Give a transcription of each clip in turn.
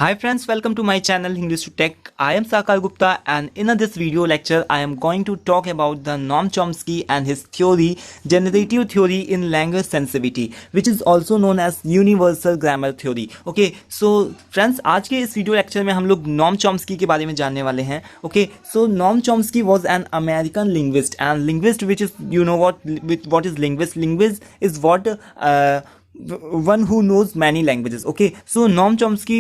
Hi friends, welcome to my channel English to Tech. I am Sakar Gupta and in this video lecture I am going to talk about the Noam Chomsky and his theory, generative theory in language sensitivity, which is also known as universal grammar theory. Okay, so friends, आज के इस video lecture में हम लोग Noam Chomsky के बारे में जानने वाले हैं. Okay, so Noam Chomsky was an American linguist and linguist, which is, you know what is linguist? Linguist is what one who knows many languages. Okay, so Noam Chomsky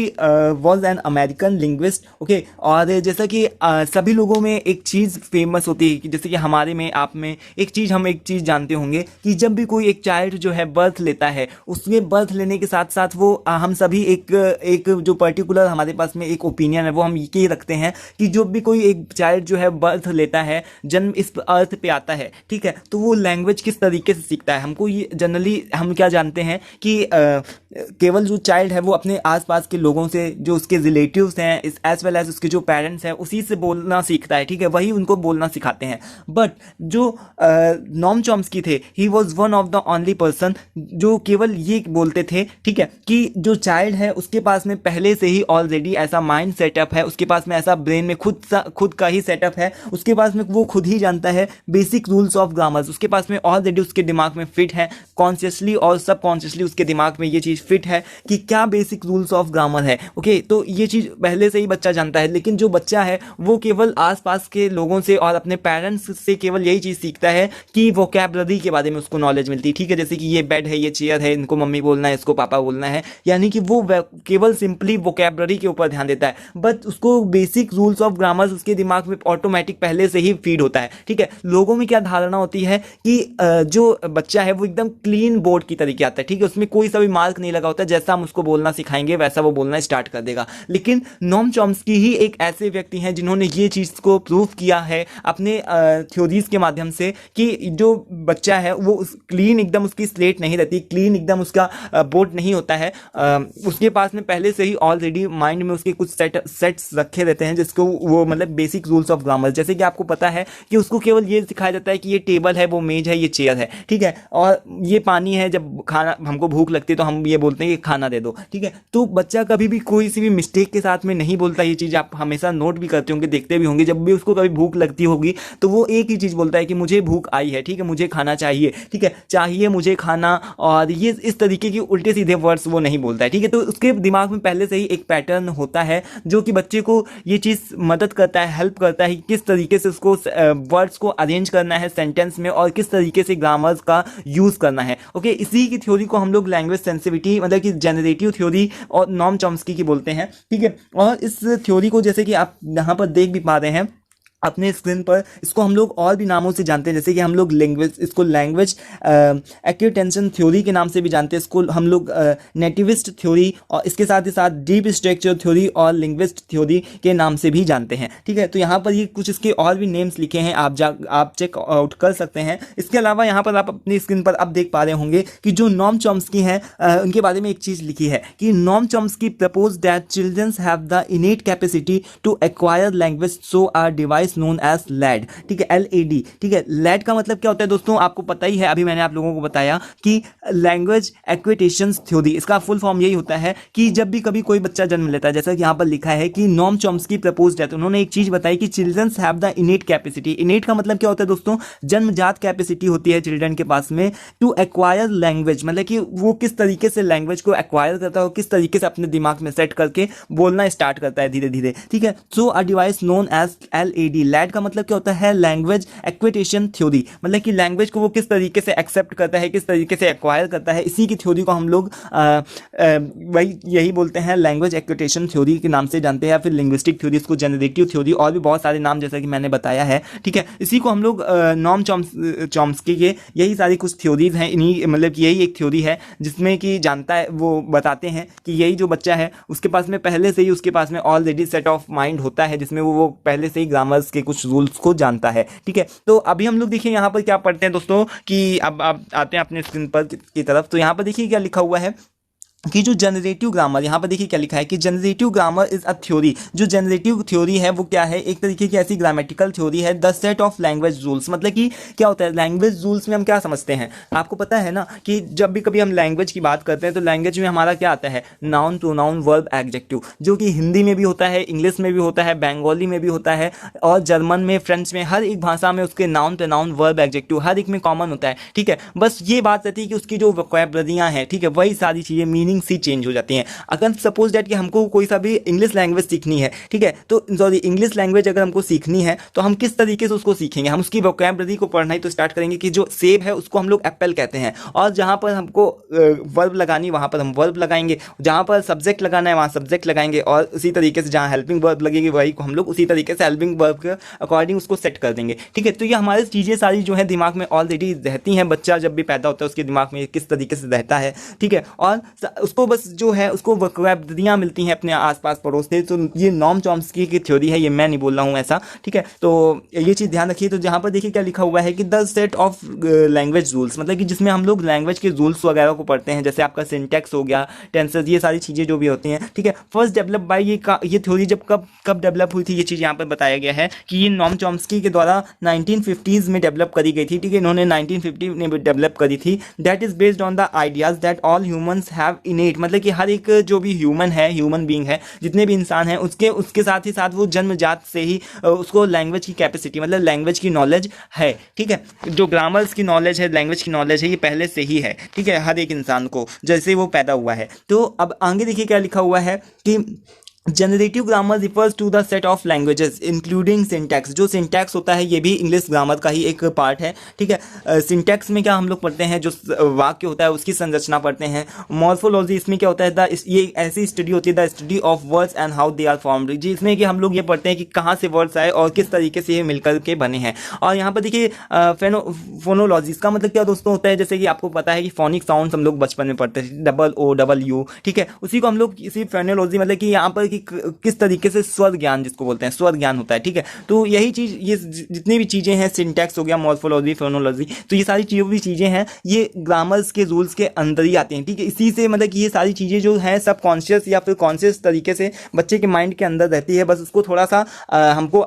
was an American linguist. Okay, और जैसा कि सभी लोगों में एक चीज़ famous होती है कि जैसे कि हमारे में आप में एक चीज़ जानते होंगे कि जब भी कोई एक चाइल्ड जो है बर्थ लेता है, उसमें बर्थ लेने के साथ साथ वो हम सभी एक जो पर्टिकुलर हमारे पास में एक ओपिनियन है वो हम ये रखते हैं कि जब भी कोई एक चाइल्ड जो है बर्थ लेता है, जन्म इस अर्थ पे आता है, ठीक है, तो वो लैंग्वेज किस तरीके से सीखता है. हमको ये जनरली हम क्या जानते हैं कि केवल जो चाइल्ड है वो अपने आसपास के लोगों से, जो उसके रिलेटिव्स हैं, एज वेल एज उसके जो पेरेंट्स हैं, उसी से बोलना सीखता है. ठीक है, वही उनको बोलना सिखाते हैं. बट जो नॉम चॉम्स्की थे, he was one of the only person जो केवल ये बोलते थे, ठीक है, कि जो चाइल्ड है उसके पास में पहले से ही ऑलरेडी ऐसा माइंड सेटअप है, उसके पास में ऐसा ब्रेन में खुद का ही सेटअप है, उसके पास में वो खुद ही जानता है बेसिक रूल्स ऑफ ग्रामर्स, उसके पास में ऑलरेडी उसके दिमाग में फिट है, कॉन्शियसली और सबकॉन्शियसली उसके दिमाग में ये चीज़ फिट है कि क्या बेसिक रूल्स ऑफ ग्रामर है. ओके, तो ये चीज़ पहले से ही बच्चा जानता है. लेकिन जो बच्चा है वो केवल आसपास के लोगों से और अपने पेरेंट्स से केवल यही चीज़ सीखता है कि वोकैबुलरी के बारे में उसको नॉलेज मिलती है. ठीक है, जैसे कि ये बेड है, ये चेयर है, इनको मम्मी बोलना है, इसको पापा बोलना है, यानी कि वो केवल सिंपली वोकैबुलरी के ऊपर ध्यान देता है. बट उसको बेसिक रूल्स ऑफ ग्रामर उसके दिमाग में ऑटोमेटिक पहले से ही फीड होता है. ठीक है, लोगों में क्या धारणा होती है कि जो बच्चा है वो एकदम क्लीन बोर्ड की तरीके आता है. ठीक है, उसमें कोई सा भी मार्क नहीं लगा होता, जैसा हम उसको बोलना सिखाएंगे वैसा वो बोलना स्टार्ट कर देगा. लेकिन नॉम चॉम्स्की ही एक ऐसे व्यक्ति हैं जिन्होंने ये चीज़ को प्रूव किया है अपने थ्योरीज के माध्यम से कि जो बच्चा है वो क्लीन एकदम उसकी स्लेट नहीं रहती, क्लीन एकदम उसका बोर्ड नहीं होता है. उसके पास में पहले से ही ऑलरेडी माइंड में उसके कुछ सेट्स रखे रहते हैं जिसको वो मतलब बेसिक रूल्स ऑफ ग्रामर. जैसे कि आपको पता है कि उसको केवल ये सिखाया जाता है कि ये टेबल है, वो मेज है, ये चेयर है, ठीक है, और ये पानी है, जब खाना हमको भूख लगती है तो हम ये बोलते हैं कि खाना दे दो. ठीक है, तो बच्चा कभी भी कोई सी भी मिस्टेक के साथ में नहीं बोलता. ये चीज़ आप हमेशा नोट भी करते होंगे, देखते भी होंगे. जब भी उसको कभी भूख लगती होगी तो वो एक ही चीज़ बोलता है कि मुझे भूख आई है, ठीक है, मुझे खाना चाहिए, ठीक है, चाहिए मुझे खाना, और ये इस तरीके के उल्टे सीधे वर्ड्स वो नहीं बोलता है. ठीक है, तो उसके दिमाग में पहले से ही एक पैटर्न होता है जो कि बच्चे को ये चीज़ मदद करता है, हेल्प करता है किस तरीके से उसको वर्ड्स को अरेंज करना है सेंटेंस में और किस तरीके से ग्रामर्स का यूज़ करना है. ओके, इसी की थ्योरी को हम लोग लैंग्वेज सेंसिटिविटी मतलब कि जनरेटिव थ्योरी और नॉम चॉम्स्की की बोलते हैं. ठीक है, और इस थ्योरी को जैसे कि आप यहाँ पर देख भी पा रहे हैं अपने स्क्रीन पर, इसको हम लोग और भी नामों से जानते हैं. जैसे कि हम लोग इसको लैंग्वेज एक्विटेंशन थ्योरी के नाम से भी जानते हैं. इसको हम लोग नेटिविस्ट थ्योरी और इसके साथ ही साथ डीप स्ट्रक्चर थ्योरी और लिंग्विस्ट थ्योरी के नाम से भी जानते हैं. ठीक है, तो यहाँ पर ये कुछ इसके और भी नेम्स लिखे हैं, आप चेक आउट कर सकते हैं. इसके अलावा यहाँ पर आप अपनी स्क्रीन पर अब देख पा रहे होंगे कि जो नॉम चॉम्स्की हैं उनके बारे में एक चीज़ लिखी है कि Noam Chomsky propose that childrens have the innate capacity to acquire language so are device known as LAD. ठीक है, LAD. ठीक है, लैड का मतलब क्या होता है दोस्तों, आपको पता ही है, अभी मैंने आप लोगों को बताया कि लैंग्वेज एक्विटेशन थ्योरी, इसका फुल फॉर्म यही होता है कि जब भी कभी कोई बच्चा जन्म लेता है, जैसा कि यहाँ पर लिखा है कि नॉम चॉम्स्की प्रपोज्ड है, तो उन्होंने एक चीज बताई कि childrens have the innate capacity. Innate का मतलब क्या होता है दोस्तों, जन्मजात कैपेसिटी होती है चिल्ड्रन के पास में टू एक्वायर लैंग्वेज, मतलब कि वो किस तरीके से लैंग्वेज को एक्वायर करता है, किस तरीके से अपने दिमाग में सेट करके बोलना स्टार्ट करता है धीरे धीरे. ठीक है, so a device known as LAD. LAD का मतलब क्या होता है, लैंग्वेज एक्विटेशन थ्योरी, मतलब कि लैंग्वेज को वो किस तरीके से एक्सेप्ट करता है, किस तरीके से एक्वायर करता है. इसी की थ्योरी को हम लोग वही यही बोलते हैं लैंग्वेज एक्विटेशन थ्योरी के नाम से जानते हैं, या फिर लिंग्विस्टिक थ्योरी, इसको जनरेटिव थ्योरी, और भी बहुत सारे नाम जैसा कि मैंने बताया है. ठीक है, इसी को हम लोग नॉम चॉम्स्की के यही सारी कुछ थ्योरीज हैं, इन्हीं मतलब यही एक थ्योरी है जिसमें कि जानता है, वो बताते हैं कि यही जो बच्चा है उसके पास में पहले से ही उसके पास में ऑलरेडी सेट ऑफ माइंड होता है जिसमें वो पहले से ही ग्रामर्स के कुछ रूल्स को जानता है. ठीक है, तो अभी हम लोग देखिए यहाँ पर क्या पढ़ते हैं दोस्तों कि अब आते हैं अपने स्क्रीन पर की तरफ. तो यहाँ पर देखिए क्या लिखा हुआ है कि जो जनरेटिव ग्रामर, यहाँ पर देखिए क्या लिखा है कि generative grammar is a theory. जो जनरेटिव थ्योरी है वो क्या है, एक तरीके की ऐसी ग्रामेटिकल थ्योरी है, the set of language rules. मतलब कि क्या होता है लैंग्वेज रूल्स में हम क्या समझते हैं, आपको पता है ना कि जब भी कभी हम लैंग्वेज की बात करते हैं तो लैंग्वेज में हमारा क्या आता है, नाउन प्रोनाउन वर्ब एडजेक्टिव, जो कि हिंदी में भी होता है, इंग्लिश में भी होता है, बंगाली में भी होता है, और जर्मन में, फ्रेंच में, हर एक भाषा में उसके नाउन प्रोनाउन वर्ब एडजेक्टिव हर एक में कॉमन होता है। ठीक है, बस ये बात रहती है कि उसकी जो वोकैबुलरियां हैं, ठीक है, वही सारी चीजें मीनिंग सी चेंज हो जाती हैं। अगर सपोज दैट कि हमको कोई सा भी इंग्लिश लैंग्वेज सीखनी है, ठीक है, तो सॉरी इंग्लिश लैंग्वेज अगर हमको सीखनी है तो हम किस तरीके से उसको सीखेंगे, हम उसकी वोकैबुलरी को पढ़ना ही तो स्टार्ट करेंगे कि जो सेब है उसको हम लोग एप्पल कहते हैं, और जहां पर हमको वर्ब लगानी वहां पर हम वर्ब लगाएंगे, जहां पर सब्जेक्ट लगाना है वहां सब्जेक्ट लगाएंगे, और उसी तरीके से जहां हेल्पिंग वर्ब लगेगी वही को हम लोग उसी तरीके से हेल्पिंग वर्ब के अकॉर्डिंग उसको सेट कर देंगे। ठीक है, तो ये हमारी चीज़ें सारी जो है दिमाग में ऑलरेडी रहती हैं, बच्चा जब भी पैदा होता है उसके दिमाग में किस तरीके से रहता है। ठीक है, और उसको बस जो है उसको वोकैबुलरियां मिलती हैं अपने आसपास पड़ोस से। तो ये नॉम चॉम्स्की की थ्योरी है, ये मैं नहीं बोल रहा हूँ ऐसा। ठीक है, तो ये चीज़ ध्यान रखिए। तो जहाँ पर देखिए क्या लिखा हुआ है कि the set of language rules, मतलब कि जिसमें हम लोग लैंग्वेज के रूल्स वगैरह को पढ़ते हैं, जैसे आपका सिंटैक्स हो गया, टेंसेस, ये सारी चीज़ें जो भी होती हैं। ठीक है, फर्स्ट डेवलप बाय ये थ्योरी जब कब डेवलप हुई थी, ये चीज़ यहाँ पर बताया गया है कि ये नॉम चॉम्स्की के द्वारा 1950s में डेवलप करी गई थी। ठीक है, इन्होंने 1950 में डेवलप करी थी। That is based on the ideas that all humans have इनेट, मतलब कि हर एक जो भी ह्यूमन है, ह्यूमन बीइंग है, जितने भी इंसान हैं, उसके साथ ही साथ वो जन्मजात से ही उसको लैंग्वेज की कैपेसिटी, मतलब लैंग्वेज की नॉलेज है। ठीक है, जो ग्रामर्स की नॉलेज है, लैंग्वेज की नॉलेज है, ये पहले से ही है। ठीक है, हर एक इंसान को जैसे वो पैदा हुआ है। तो अब आगे देखिए क्या लिखा हुआ है कि generative grammar refers to the set of languages including syntax. जो सिंटैक्स होता है ये भी इंग्लिश ग्रामर का ही एक पार्ट है। ठीक है, सिंटैक्स में क्या हम लोग पढ़ते हैं, जो वाक्य होता है उसकी संरचना पढ़ते हैं। मॉर्फोलॉजी, इसमें क्या होता है, ये ऐसी स्टडी होती है, the study of words and how they are formed, जिसमें कि हम लोग ये पढ़ते हैं कि कहाँ से वर्ड्स आए और किस तरीके से ये मिलकर के बने हैं। और यहाँ पर देखिए फोनोलॉजी, इसका मतलब क्या दोस्तों होता है, जैसे कि आपको पता है कि फोनिक साउंड हम लोग बचपन में पढ़ते थे, OOU। ठीक है, उसी को हम लोग इसी फोनोलॉजी, मतलब कि यहाँ पर कि किस तरीके से स्वर ज्ञान जिसको बोलते हैं, स्वर ज्ञान होता है। ठीक है, तो यही चीज, ये जितनी भी चीजें हैं, सिंटैक्स हो गया, मॉर्फोलॉजी, फोनोलॉजी, तो ये सारी जो भी चीजें हैं ये ग्रामर्स के रूल्स के अंदर ही आती हैं। ठीक है, इसी से मतलब कि ये सारी चीजें जो हैं सब कॉन्शियस या फिर कॉन्शियस तरीके से बच्चे के माइंड के अंदर रहती है, बस उसको थोड़ा सा हमको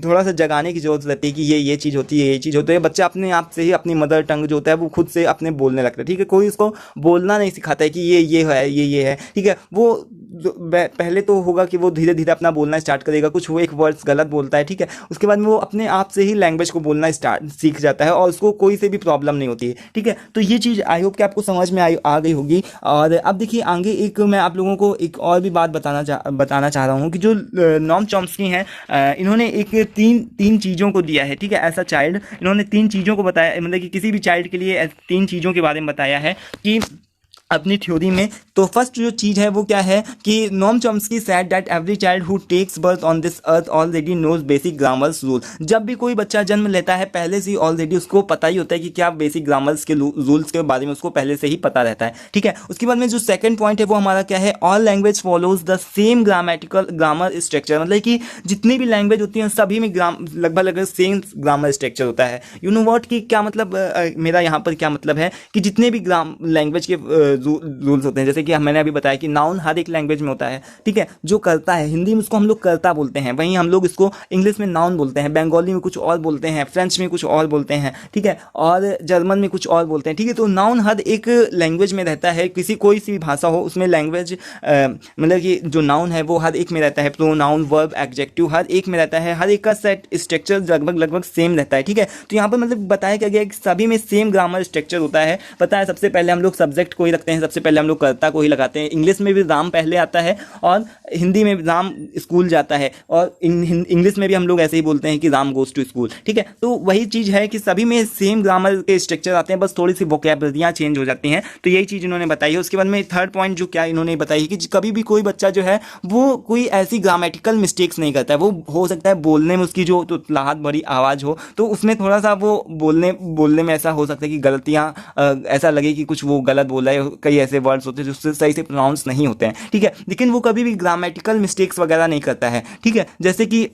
थोड़ा सा जगाने की जरूरत रहती है कि ये चीज होती है, ये चीज होती है। बच्चा अपने आप से ही अपनी मदर टंग जो होता है वो खुद से अपने बोलने लगता है। ठीक है, कोई उसको बोलना नहीं सिखाता है कि ये है, ये है। ठीक है, वो पहले तो होगा कि वो धीरे धीरे अपना बोलना स्टार्ट करेगा, कुछ वो एक वर्ड्स गलत बोलता है। ठीक है, उसके बाद में वो अपने आप से ही लैंग्वेज को बोलना सीख जाता है और उसको कोई से भी प्रॉब्लम नहीं होती है। ठीक है, तो ये चीज़ आई होप कि आपको समझ में आ गई होगी। और अब देखिए आगे एक मैं आप लोगों को एक और भी बात बताना चाह रहा हूँ कि जो नॉम चॉम्स्की हैं, इन्होंने एक तीन चीज़ों को दिया है। ठीक है, ऐसा चाइल्ड, इन्होंने 3 चीज़ों को बताया, मतलब कि किसी भी चाइल्ड के लिए 3 चीज़ों के बारे में बताया है कि अपनी थ्योरी में। तो फर्स्ट जो चीज़ है वो क्या है कि Noam Chomsky said that every child who takes birth on this earth already knows basic grammars rule. जब भी कोई बच्चा जन्म लेता है पहले से ही ऑलरेडी उसको पता ही होता है कि क्या बेसिक ग्रामर्स के रूल्स के बारे में उसको पहले से ही पता रहता है। ठीक है, उसके बाद में जो सेकंड पॉइंट है वो हमारा क्या है, all language follows the same grammar structure, मतलब कि जितनी भी लैंग्वेज होती हैं सभी में लगभग सेम ग्रामर स्ट्रक्चर होता है। यू नो व्हाट की क्या मतलब, मेरा यहाँ पर क्या मतलब है कि जितने भी लैंग्वेज के रूल्स होते हैं, जैसे कि मैंने अभी बताया कि नाउन हर एक लैंग्वेज में होता है। ठीक है, जो करता है, हिंदी में उसको हम लोग करता बोलते हैं, वहीं हम लोग इसको इंग्लिश में नाउन बोलते हैं, बंगाली में कुछ और बोलते हैं, फ्रेंच में कुछ और बोलते हैं। ठीक है, और जर्मन में कुछ और बोलते हैं। ठीक है, तो नाउन हर एक लैंग्वेज में रहता है, कोई सी भी भाषा हो उसमें लैंग्वेज मतलब कि जो नाउन है वो हर एक में रहता है, प्रोनाउन वर्ब एडजेक्टिव हर एक में रहता है, हर एक का सेट स्ट्रक्चर लगभग सेम रहता है। ठीक है, तो यहाँ पर मतलब बताया क्या गया कि सभी में सेम ग्रामर स्ट्रक्चर होता है। पता है, सबसे पहले हम लोग सब्जेक्ट को ही रखते हैं, सबसे पहले हम लोग कर्ता को ही लगाते हैं। इंग्लिश में भी राम पहले आता है और हिंदी में राम स्कूल जाता है, और इंग्लिश में भी हम लोग ऐसे ही बोलते हैं कि राम गोज टू स्कूल। ठीक है, तो वही चीज़ है कि सभी में सेम ग्रामर के स्ट्रक्चर आते हैं, बस थोड़ी सी वोकैबुलरियां चेंज हो जाती हैं। तो यही चीज़ इन्होंने बताई है। उसके बाद में थर्ड पॉइंट जो क्या इन्होंने बताई है कि कभी भी कोई बच्चा जो है वो कोई ऐसी ग्रामेटिकल मिस्टेक्स नहीं करता है। वो हो सकता है बोलने में उसकी जो तुतलाहट भरी आवाज़ हो तो उसमें थोड़ा सा वो बोलने में ऐसा हो सकता है कि गलतियाँ, ऐसा लगे कि कुछ वो गलत बोला है, कई ऐसे वर्ड्स होते हैं जो सही से प्रोनाउंस नहीं होते हैं। ठीक है, लेकिन वो कभी भी ग्रामेटिकल मिस्टेक्स वगैरह नहीं करता है। ठीक है, जैसे कि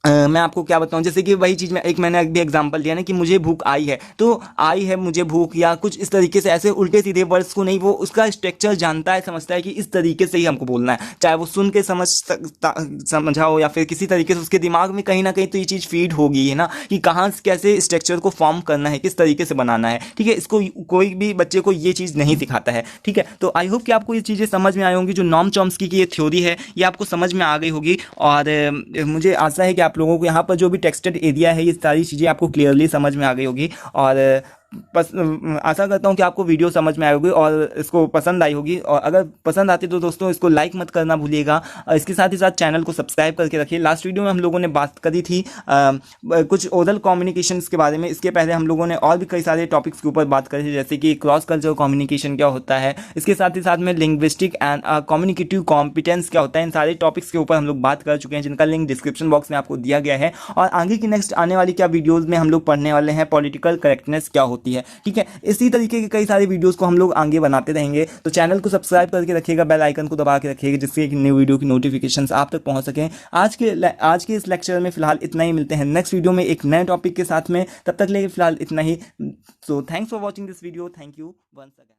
मैं आपको क्या बताऊं, जैसे कि वही चीज़ में एक मैंने अभी एग्जांपल दिया ना कि मुझे भूख आई है, तो आई है मुझे भूख या कुछ इस तरीके से, ऐसे उल्टे सीधे वर्ड्स को नहीं, वो उसका स्ट्रक्चर जानता है, समझता है कि इस तरीके से ही हमको बोलना है, चाहे वो सुन के समझा हो या फिर किसी तरीके से उसके दिमाग में कहीं ना कहीं तो ये चीज़ फीड होगी है ना, कि कहाँ से कैसे स्ट्रक्चर को फॉर्म करना है, किस तरीके से बनाना है। ठीक है, इसको कोई भी बच्चे को ये चीज़ नहीं सिखाता है। ठीक है, तो आई होप कि आपको ये चीज़ें समझ में आई होंगी, जो नॉम चॉम्स्की की ये थ्योरी है ये आपको समझ में आ गई होगी। और मुझे आशा है कि आप लोगों को यहाँ पर जो भी टेक्सटेड एरिया है ये सारी चीज़ें आपको क्लियरली समझ में आ गई होगी। और आशा करता हूँ कि आपको वीडियो समझ में आई होगी और इसको पसंद आई होगी। और अगर पसंद आती तो दोस्तों इसको लाइक मत करना भूलिएगा, और इसके साथ ही साथ चैनल को सब्सक्राइब करके रखिए। लास्ट वीडियो में हम लोगों ने बात करी थी कुछ ओरल कम्युनिकेशंस के बारे में। इसके पहले हम लोगों ने और भी कई सारे टॉपिक्स के ऊपर बात करी थी, जैसे कि क्रॉस कल्चर कम्युनिकेशन क्या होता है, इसके साथ ही साथ में लिंग्विस्टिक एंड कम्युनिकेटिव कॉम्पिटेंस क्या होता है। इन सारे टॉपिक्स के ऊपर हम लोग बात कर चुके हैं, जिनका लिंक डिस्क्रिप्शन बॉक्स में आपको दिया गया है। और आगे की नेक्स्ट आने वाली क्या वीडियोज़ में हम लोग पढ़ने वाले हैं पॉलिटिकल करेक्टनेस क्या होती है। ठीक है, इसी तरीके के कई सारे वीडियोस को हम लोग आगे बनाते रहेंगे। तो चैनल को सब्सक्राइब करके रखिएगा, बेल आइकन को दबा के रखिएगा, जिससे कि न्यू वीडियो की नोटिफिकेशंस आप तक पहुंच सकें। आज के इस लेक्चर में फिलहाल इतना ही, मिलते हैं नेक्स्ट वीडियो में एक नए टॉपिक के साथ में, तब तक लेके फिलहाल इतना ही। So thanks for watching this video, thank you once again.